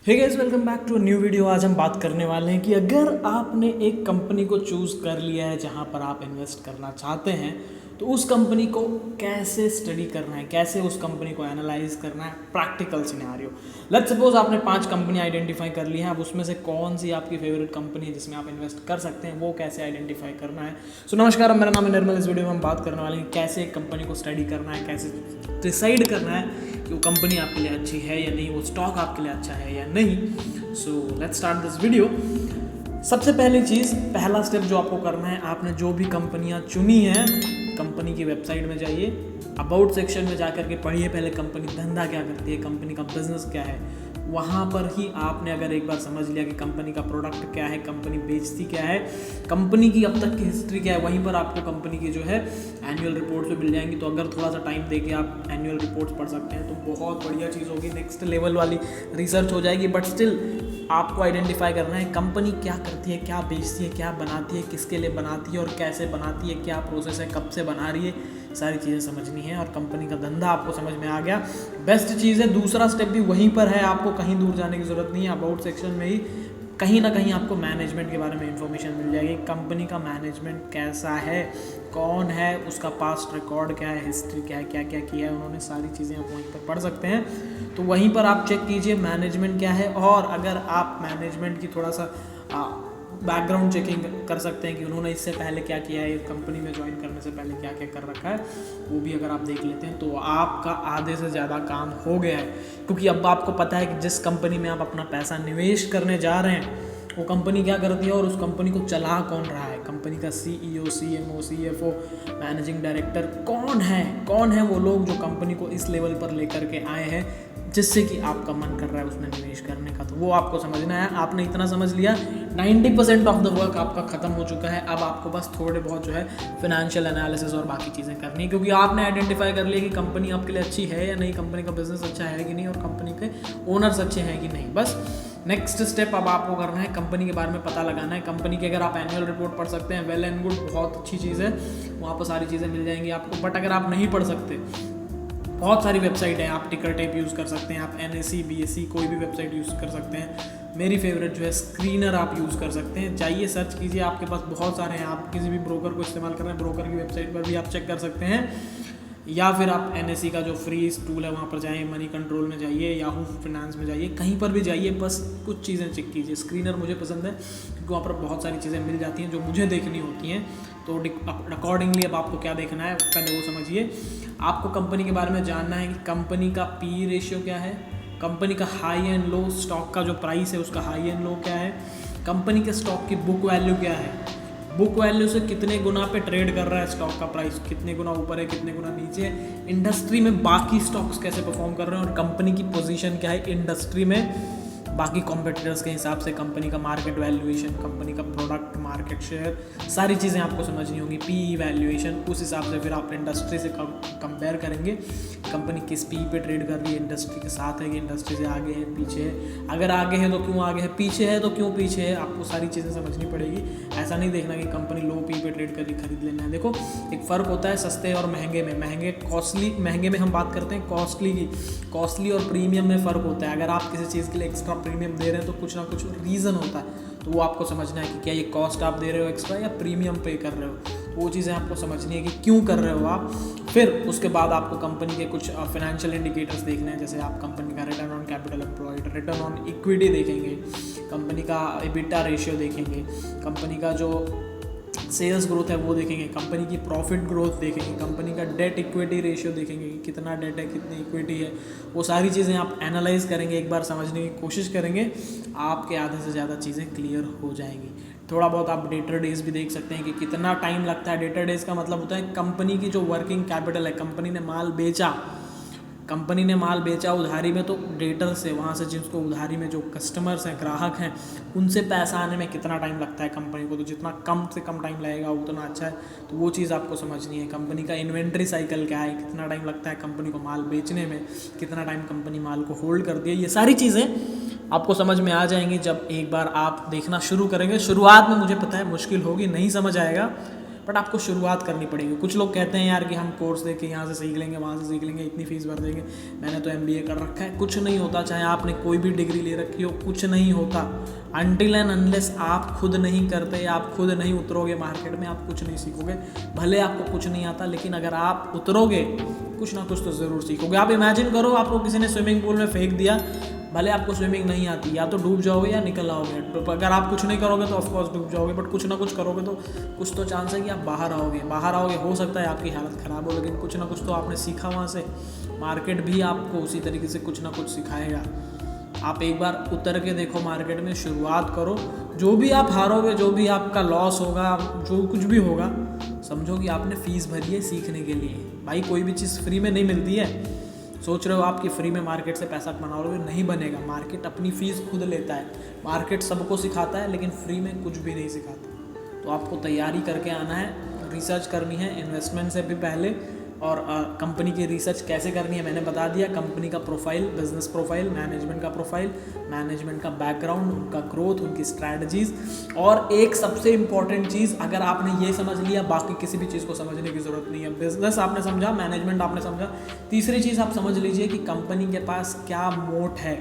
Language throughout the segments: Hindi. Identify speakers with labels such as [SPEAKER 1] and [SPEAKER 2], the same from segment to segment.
[SPEAKER 1] Hey guys, welcome back to new video. आज हम बात करने वाले हैं कि अगर आपने एक कंपनी को चूज़ कर लिया है जहां पर आप इन्वेस्ट करना चाहते हैं तो उस कंपनी को कैसे स्टडी करना है, कैसे उस कंपनी को एनालाइज करना है। प्रैक्टिकल सिनेरियो, लेट्स सपोज आपने 5 कंपनी आइडेंटिफाई कर ली है। अब उसमें से कौन सी आपकी फेवरेट कंपनी है जिसमें आप इन्वेस्ट कर सकते हैं, वो कैसे आइडेंटिफाई करना है। सो नमस्कार, मेरा नाम है निर्मल। इस वीडियो में हम बात करने वाले हैं कैसे एक कंपनी को स्टडी करना है, कैसे डिसाइड करना है कि वो कंपनी आपके लिए अच्छी है या नहीं, वो स्टॉक आपके लिए अच्छा है या नहीं। So let's start this video. सबसे पहली चीज़, पहला स्टेप जो आपको करना है, आपने जो भी कंपनियां चुनी हैं, कंपनी की वेबसाइट में जाइए, अबाउट सेक्शन में जाकर के पढ़िए पहले कंपनी धंधा क्या करती है, कंपनी का बिजनेस क्या है। वहाँ पर ही आपने अगर एक बार समझ लिया कि कंपनी का प्रोडक्ट क्या है, कंपनी बेचती क्या है, कंपनी की अब तक की हिस्ट्री क्या है, वहीं पर आपको कंपनी की जो है एनुअल रिपोर्ट्स भी मिल जाएंगी। तो अगर थोड़ा सा टाइम देके आप एनुअल रिपोर्ट्स पढ़ सकते हैं तो बहुत बढ़िया चीज़ होगी, नेक्स्ट लेवल वाली रिसर्च हो जाएगी। बट स्टिल आपको आइडेंटिफाई करना है कंपनी क्या करती है, क्या बेचती है, क्या बनाती है, किसके लिए बनाती है और कैसे बनाती है, क्या प्रोसेस है, कब से बना रही है, सारी चीज़ें समझनी है। और कंपनी का धंधा आपको समझ में आ गया, बेस्ट चीज़ है। दूसरा स्टेप भी वहीं पर है, आपको कहीं दूर जाने की ज़रूरत नहीं है। अबाउट सेक्शन में ही कहीं ना कहीं आपको मैनेजमेंट के बारे में इंफॉर्मेशन मिल जाएगी। कंपनी का मैनेजमेंट कैसा है, कौन है, उसका पास्ट रिकॉर्ड क्या है, हिस्ट्री क्या है, क्या क्या किया है उन्होंने, सारी चीज़ें आप वहीं पर पढ़ सकते हैं। तो वहीं पर आप चेक कीजिए मैनेजमेंट क्या है। और अगर आप मैनेजमेंट की थोड़ा सा बैकग्राउंड चेकिंग कर सकते हैं कि उन्होंने इससे पहले क्या किया है, कंपनी में ज्वाइन करने से पहले क्या क्या कर रखा है, वो भी अगर आप देख लेते हैं तो आपका आधे से ज़्यादा काम हो गया है। क्योंकि अब आपको पता है कि जिस कंपनी में आप अपना पैसा निवेश करने जा रहे हैं वो कंपनी क्या करती है और उस कंपनी को चला कौन रहा है, कंपनी का CEO, CMO, CFO, managing director कौन है वो लोग जो कंपनी को इस लेवल पर लेकर के आए हैं जिससे कि आपका मन कर रहा है उसमें निवेश करने का। तो वो आपको समझना है। आपने इतना समझ लिया, 90% ऑफ द वर्क आपका खत्म हो चुका है। अब आपको बस थोड़े बहुत जो है फिनेंशियल एनालिसिस और बाकी चीज़ें करनी है, क्योंकि आपने आइडेंटिफाई कर लिया कि कंपनी आपके लिए अच्छी है या नहीं, कंपनी का बिजनेस अच्छा है कि नहीं, और कंपनी के ओनर्स अच्छे हैं कि नहीं। बस नेक्स्ट स्टेप अब आपको करना है, कंपनी के बारे में पता लगाना है। कंपनी की अगर आप एनुअल रिपोर्ट पढ़ सकते हैं, वेल एंड गुड, बहुत अच्छी चीज़ है, वहाँ पर सारी चीज़ें मिल जाएंगी आपको। बट अगर आप नहीं पढ़ सकते, बहुत सारी वेबसाइट है, आप टिकर टेप यूज़ कर सकते हैं, आप NSE, BSE कोई भी वेबसाइट यूज़ कर सकते हैं। मेरी फेवरेट जो है स्क्रीनर आप यूज़ कर सकते हैं। जाइए सर्च कीजिए, आपके पास बहुत सारे हैं। आप किसी भी ब्रोकर को इस्तेमाल कर रहे हैं, ब्रोकर की वेबसाइट पर भी आप चेक कर सकते हैं, या फिर आप NSE का जो फ्री टूल है वहाँ पर जाइए, मनी कंट्रोल में जाइए, याहू फाइनेंस में जाइए, कहीं पर भी जाइए, बस कुछ चीज़ें चेक कीजिए। स्क्रीनर मुझे पसंद है क्योंकि वहाँ पर बहुत सारी चीज़ें मिल जाती हैं जो मुझे देखनी होती हैं। तो अकॉर्डिंगली अब आपको क्या देखना है पहले वो समझिए। आपको कंपनी के बारे में जानना है कि कंपनी का PE रेशियो क्या है, कंपनी का हाई एंड लो, स्टॉक का जो प्राइस है उसका हाई एंड लो क्या है, कंपनी के स्टॉक की बुक वैल्यू क्या है, बुक वैल्यू से कितने गुना पे ट्रेड कर रहा है स्टॉक का प्राइस, कितने गुना ऊपर है, कितने गुना नीचे है, इंडस्ट्री में बाकी स्टॉक्स कैसे परफॉर्म कर रहे हैं, और कंपनी की पोजीशन क्या है इंडस्ट्री में बाकी कॉम्पिटिटर्स के हिसाब से, कंपनी का मार्केट वैल्यूएशन, कंपनी का प्रोडक्ट मार्केट शेयर, सारी चीज़ें आपको समझनी होंगी। PE वैल्यूएशन, उस हिसाब से फिर आप इंडस्ट्री से कंपेयर करेंगे कंपनी किस PE पे ट्रेड कर रही है, इंडस्ट्री के साथ है कि इंडस्ट्री से आगे है, पीछे है, अगर आगे है तो क्यों आगे है, पीछे है तो क्यों पीछे है, आपको सारी चीज़ें समझनी पड़ेगी। ऐसा नहीं देखना कि कंपनी लो PE पे ट्रेड कर रही, खरीद लेना है। देखो एक फ़र्क होता है सस्ते और महंगे में। महंगे में हम बात करते हैं कॉस्टली की, कॉस्टली और प्रीमियम में फ़र्क होता है। अगर आप किसी चीज़ के लिए एक्स्ट्रा प्रीमियम दे रहे हैं तो कुछ ना कुछ रीज़न होता है, तो वो आपको समझना है कि क्या ये कॉस्ट आप दे रहे हो एक्स्ट्रा या प्रीमियम पे कर रहे हो। तो वो चीज़ें आपको समझनी है कि क्यों कर रहे हो आप। फिर उसके बाद आपको कंपनी के कुछ फाइनेंशियल इंडिकेटर्स देखने हैं, जैसे आप कंपनी का return on capital employed, return on equity देखेंगे, कंपनी का EBITDA रेशियो देखेंगे, कंपनी का जो सेल्स ग्रोथ है वो देखेंगे, कंपनी की प्रॉफिट ग्रोथ देखेंगे, कंपनी का डेट इक्विटी रेशियो देखेंगे कि कितना डेट है, कितनी इक्विटी है। वो सारी चीज़ें आप एनालाइज करेंगे, एक बार समझने की कोशिश करेंगे, आपके आधे से ज़्यादा चीज़ें क्लियर हो जाएंगी। थोड़ा बहुत आप डेटर डेज भी देख सकते हैं कि कितना टाइम लगता है। डेटर डेज का मतलब होता है कंपनी की जो वर्किंग कैपिटल है, कंपनी ने माल बेचा उधारी में, तो डेटर से, वहाँ से जिसको उधारी में जो कस्टमर्स हैं, ग्राहक हैं, उनसे पैसा आने में कितना टाइम लगता है कंपनी को। तो जितना कम से कम टाइम लगेगा उतना अच्छा है। तो वो चीज़ आपको समझनी है। कंपनी का इन्वेंट्री साइकिल क्या है, कितना टाइम लगता है कंपनी को माल बेचने में, कितना टाइम कंपनी माल को होल्ड करती है, ये सारी चीज़ें आपको समझ में आ जाएंगी जब एक बार आप देखना शुरू करेंगे। शुरुआत में मुझे पता है मुश्किल होगी, नहीं समझ आएगा, बट आपको शुरुआत करनी पड़ेगी। कुछ लोग कहते हैं यार कि हम कोर्स देके यहाँ से सीख लेंगे, वहाँ से सीख लेंगे, इतनी फीस भर देंगे, मैंने तो MBA कर रखा है। कुछ नहीं होता, चाहे आपने कोई भी डिग्री ले रखी हो, कुछ नहीं होता। अनटिल एंड अनलेस आप खुद नहीं करते, आप खुद नहीं उतरोगे मार्केट में, आप कुछ नहीं सीखोगे। भले आपको कुछ नहीं आता, लेकिन अगर आप उतरोगे कुछ ना कुछ तो ज़रूर सीखोगे। आप इमेजिन करो आपको किसी ने स्विमिंग पूल में फेंक दिया, भले आपको स्विमिंग नहीं आती, या तो डूब जाओगे या निकल आओगे। तो अगर आप कुछ नहीं करोगे तो ऑफकोर्स डूब जाओगे, बट कुछ ना कुछ करोगे तो कुछ तो चांस है कि आप बाहर आओगे। हो सकता है आपकी हालत ख़राब हो, लेकिन कुछ ना कुछ तो आपने सीखा वहाँ से। मार्केट भी आपको उसी तरीके से कुछ ना कुछ सिखाएगा। आप एक बार उतर के देखो मार्केट में, शुरुआत करो। जो भी आप हारोगे, जो भी आपका लॉस होगा, जो कुछ भी होगा, समझो कि आपने फ़ीस भरी है सीखने के लिए। भाई कोई भी चीज़ फ्री में नहीं मिलती है। सोच रहे हो आपकी फ्री में मार्केट से पैसा बनाओगे, नहीं बनेगा। मार्केट अपनी फ़ीस खुद लेता है। मार्केट सबको सिखाता है, लेकिन फ्री में कुछ भी नहीं सिखाता। तो आपको तैयारी करके आना है, रिसर्च करनी है इन्वेस्टमेंट से भी पहले। और कंपनी की रिसर्च कैसे करनी है मैंने बता दिया। कंपनी का प्रोफाइल, बिजनेस प्रोफाइल, मैनेजमेंट का प्रोफाइल, मैनेजमेंट का बैकग्राउंड, उनका ग्रोथ, उनकी स्ट्रैटेजीज। और एक सबसे इंपॉर्टेंट चीज़, अगर आपने ये समझ लिया, बाकी किसी भी चीज़ को समझने की ज़रूरत नहीं है। बिजनेस आपने समझा, मैनेजमेंट आपने समझा, तीसरी चीज़ आप समझ लीजिए कि कंपनी के पास क्या मोट है।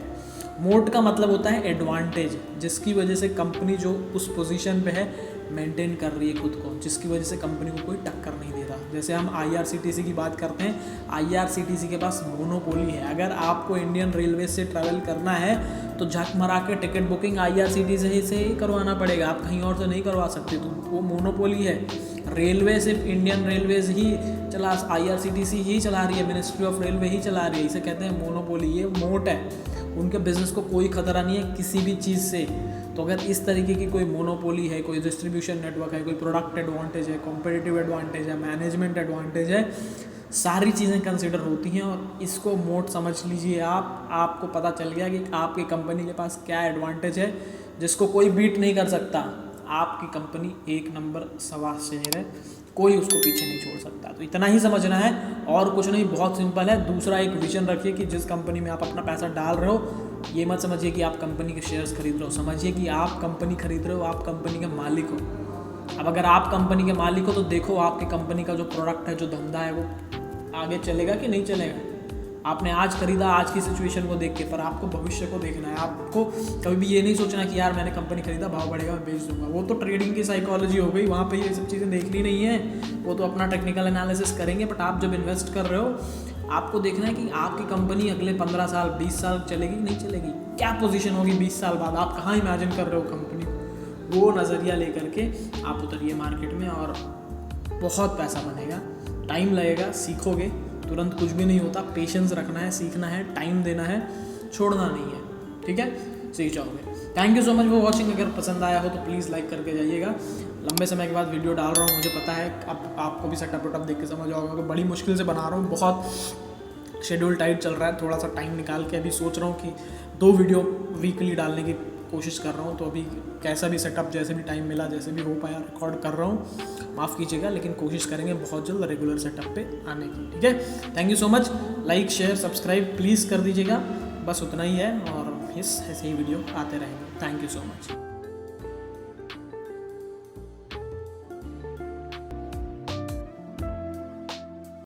[SPEAKER 1] मोट का मतलब होता है एडवांटेज, जिसकी वजह से कंपनी जो उस पोजीशन पे है मेंटेन कर रही है खुद को, जिसकी वजह से कंपनी को कोई टक्कर नहीं दे रहा। जैसे हम IRCTC की बात करते हैं, IRCTC के पास मोनोपोली है। अगर आपको इंडियन रेलवे से ट्रैवल करना है तो झक मरा के टिकट बुकिंग IRCTC से ही करवाना पड़ेगा, आप कहीं और से नहीं करवा सकते। तो वो मोनोपोली है। रेलवे सिर्फ इंडियन रेलवेज ही चला, IRCTC ही चला रही है, मिनिस्ट्री ऑफ रेलवे ही चला रही है। इसे कहते हैं मोनोपोली। ये मोट है, उनके बिजनेस को कोई खतरा नहीं है किसी भी चीज़ से। तो अगर इस तरीके की कोई मोनोपोली है, कोई डिस्ट्रीब्यूशन नेटवर्क है, कोई प्रोडक्ट एडवांटेज है, कॉम्पिटिटिव एडवांटेज है, मैनेजमेंट एडवांटेज है, सारी चीज़ें कंसिडर होती हैं। और इसको मोट समझ लीजिए आपको पता चल गया कि आपकी कंपनी के पास क्या एडवांटेज है जिसको कोई बीट नहीं कर सकता। आपकी कंपनी एक नंबर सवा शेर है, कोई उसको पीछे नहीं छोड़ सकता। तो इतना ही समझना है और कुछ नहीं, बहुत सिंपल है। दूसरा एक विजन रखिए कि जिस कंपनी में आप अपना पैसा डाल रहे हो, ये मत समझिए कि आप कंपनी के शेयर्स खरीद रहे हो, समझिए कि आप कंपनी खरीद रहे हो, आप कंपनी के मालिक हो। अब अगर आप कंपनी के मालिक हो तो देखो आपकी कंपनी का जो प्रोडक्ट है, जो धंधा है, वो आगे चलेगा कि नहीं चलेगा। आपने आज खरीदा आज की सिचुएशन को देख के, पर आपको भविष्य को देखना है। आपको कभी भी ये नहीं सोचना कि यार मैंने कंपनी खरीदा, भाव बढ़ेगा मैं बेच दूंगा। वो तो ट्रेडिंग की साइकोलॉजी हो गई, वहाँ पे ये सब चीज़ें देखनी नहीं है। वो तो अपना टेक्निकल एनालिसिस करेंगे। बट आप जब इन्वेस्ट कर रहे हो, आपको देखना है कि आपकी कंपनी अगले 15 साल 20 साल चलेगी नहीं चलेगी, क्या पोजीशन होगी 20 साल बाद, आप कहाँ इमेजिन कर रहे हो कंपनी को। वो नज़रिया लेकर के आप उतरिए मार्केट में और बहुत पैसा बनेगा। टाइम लगेगा, सीखोगे, तुरंत कुछ भी नहीं होता। पेशेंस रखना है, सीखना है, टाइम देना है, छोड़ना नहीं है। ठीक है, सीख जाओगे। Thank you so much for watching. अगर पसंद आया हो तो प्लीज़ लाइक करके जाइएगा। लंबे समय के बाद वीडियो डाल रहा हूँ, मुझे पता है अब आपको भी सेटअप वेटअप देख के समझ आओगे कि बड़ी मुश्किल से बना रहा हूँ। बहुत शेड्यूल टाइट चल रहा है, थोड़ा सा टाइम निकाल के अभी सोच रहा हूँ कि 2 वीडियो वीकली डालने की कोशिश कर रहा हूँ। तो अभी कैसा भी सेटअप, जैसे भी टाइम मिला, जैसे भी हो पाया, रिकॉर्ड कर रहा हूँ। माफ़ कीजिएगा, लेकिन कोशिश करेंगे बहुत जल्द रेगुलर सेटअप पे आने की। ठीक है, thank you so much. Like share subscribe please कर दीजिएगा, बस उतना ही है। और ऐसे ही वीडियो आते रहेंगे। Thank you so much.